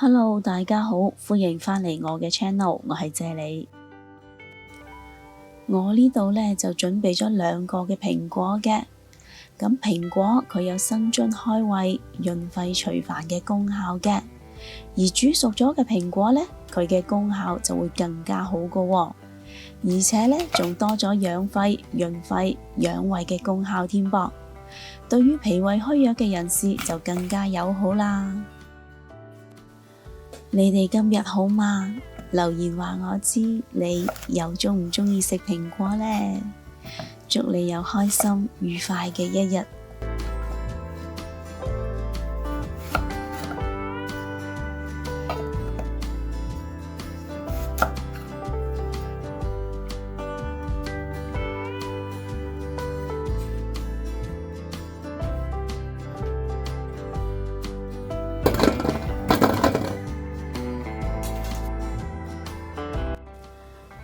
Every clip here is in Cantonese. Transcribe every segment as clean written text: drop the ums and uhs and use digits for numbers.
Hello，大家好，歡迎返嚟我嘅 channel，我係謝你。我呢度呢就準備咗2個嘅蘋果嘅。咁蘋果佢有生津開胃、潤肺除煩嘅功效嘅，而煮熟咗嘅蘋果呢，佢嘅功效就會更加好噶喎，而且呢仲多咗養肺、潤肺、養胃嘅功效添噃。對於脾胃虛弱嘅人士就更加友好啦。你哋今日好嗎？留言話我知你又鍾唔鍾意食蘋果呢？祝你有開心愉快嘅一日。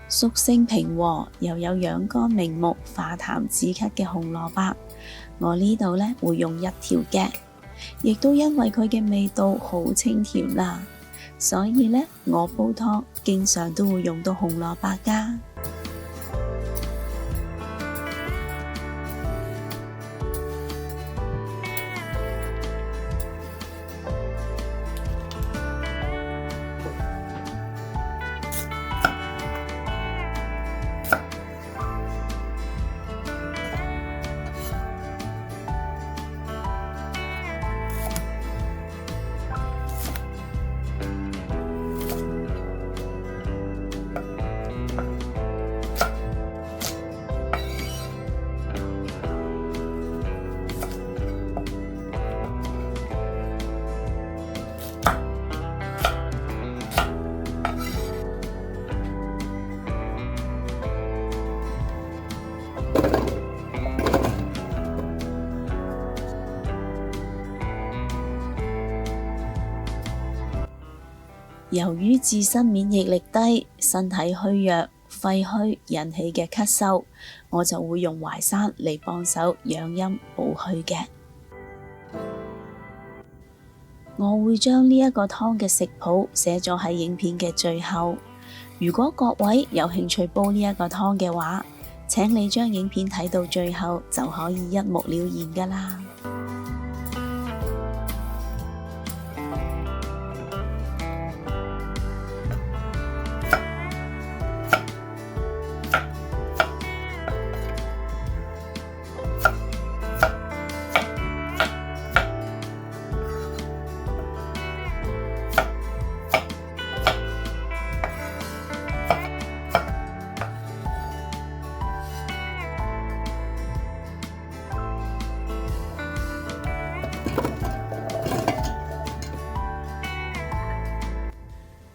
屬性平和又有養肝明目、化痰止咳嘅紅蘿蔔，我呢度呢會用1條嘅，亦都因為佢嘅味道好清甜啦，所以呢我煲湯經常都會用到紅蘿蔔㗎。由於自身免疫力低，身體虛弱、肺虛引起嘅咳嗽，我就會用淮山嚟幫手養陰補虛嘅。我會將呢一個湯嘅食譜寫咗喺影片嘅最後。如果各位有興趣煲呢一個湯嘅話，請你將影片睇到最後就可以一目了然㗎啦。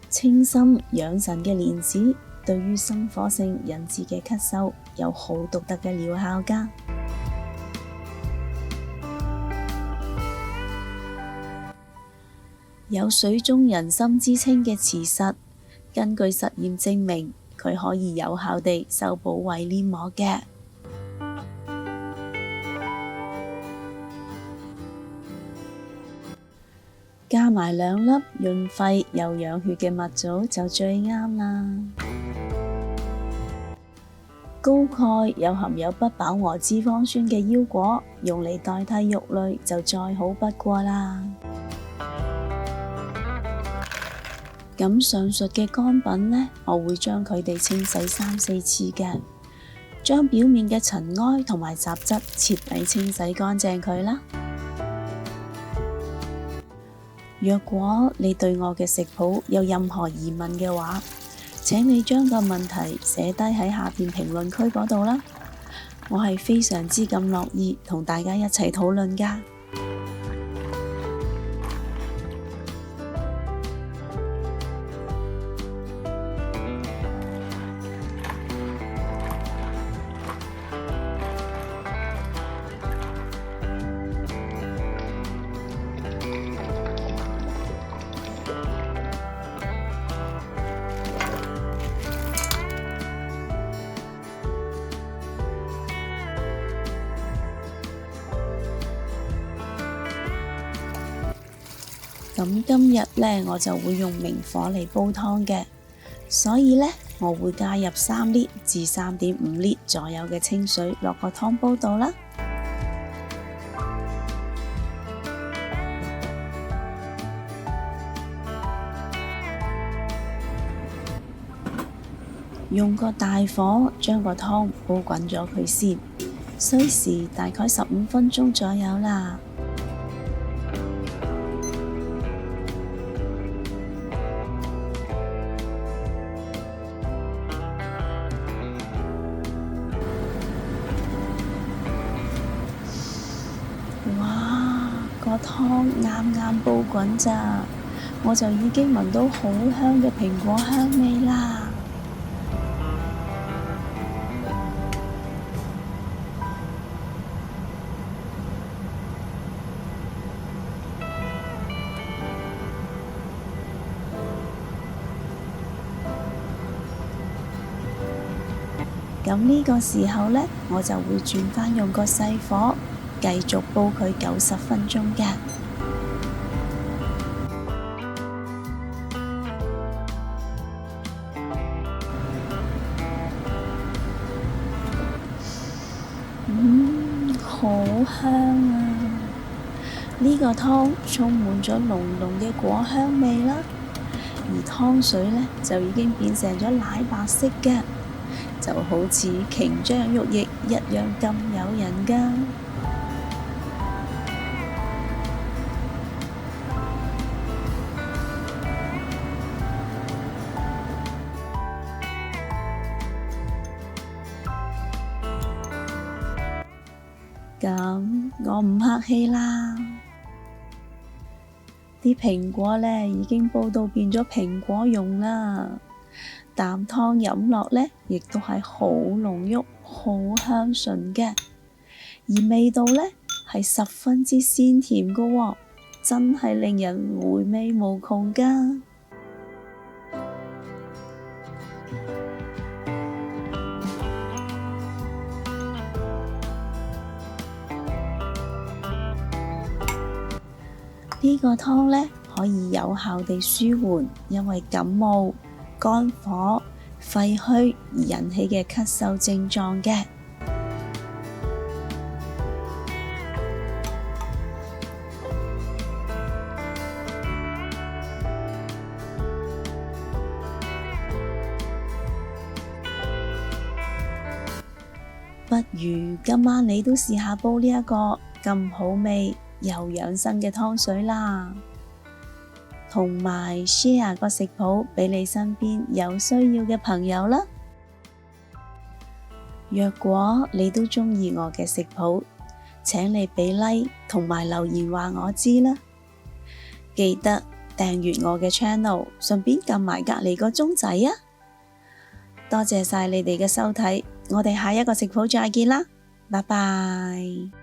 清心養神嘅蓮子，對於心火盛引致嘅咳嗽有好獨特嘅療效㗎。有水中人參之稱嘅慈實，根據實驗證明，佢可以有效地修補胃黏膜嘅。加埋2粒潤肺又養血嘅蜜棗就最啱啦。高鈣又含有不飽和脂肪酸嘅腰果，用嚟代替肉類就再好不過啦。咁上述嘅乾品呢，我會將佢哋清洗3-4次嘅，將表面嘅塵埃同埋雜質徹底清洗乾淨佢啦。若果你對我嘅食譜有任何疑問嘅話，請你將個問題寫低喺下邊評論區嗰度啦，我係非常之咁樂意同大家一齊討論㗎。咁今日呢，我就會用明火嚟煲湯嘅，所以呢，我會加入3至3.5左右嘅清水落個湯煲度啦。用個大火將個湯煲滾咗佢先，需時大概15分鐘左右啦。哇，個湯啱啱煲滾咋，我就已經聞到好香嘅蘋果香味啦。咁呢個時候呢，我就會轉返用個細火，繼續煲佢90分鐘嘅。好香啊！呢個湯充滿咗濃濃嘅果香味啦，而湯水呢，就已經變成咗奶白色嘅。就好似瓊漿玉液一樣咁誘人㗎。咁我唔客氣啦，啲蘋果呢已經煲到變咗蘋果蓉啦。啖湯飲落呢，亦都係好濃郁、好香醇嘅，而味道呢，係十分之鮮甜㗎喎，真係令人回味無窮㗎。呢個湯呢，可以有效地舒緩因為感冒、肝火、肺虛而引起嘅咳嗽症狀嘅。不如今晚你都試下煲呢一個咁好味又養生嘅湯水啦。同埋 share 個食譜俾你身邊有需要嘅朋友啦。若果你都鍾意我嘅食譜，請你俾 like 同埋留言話我知啦。記得訂閱我嘅 channel， 順便撳埋隔離個鐘仔啊！多謝晒你哋嘅收睇，我哋下一個食譜再見啦，拜拜。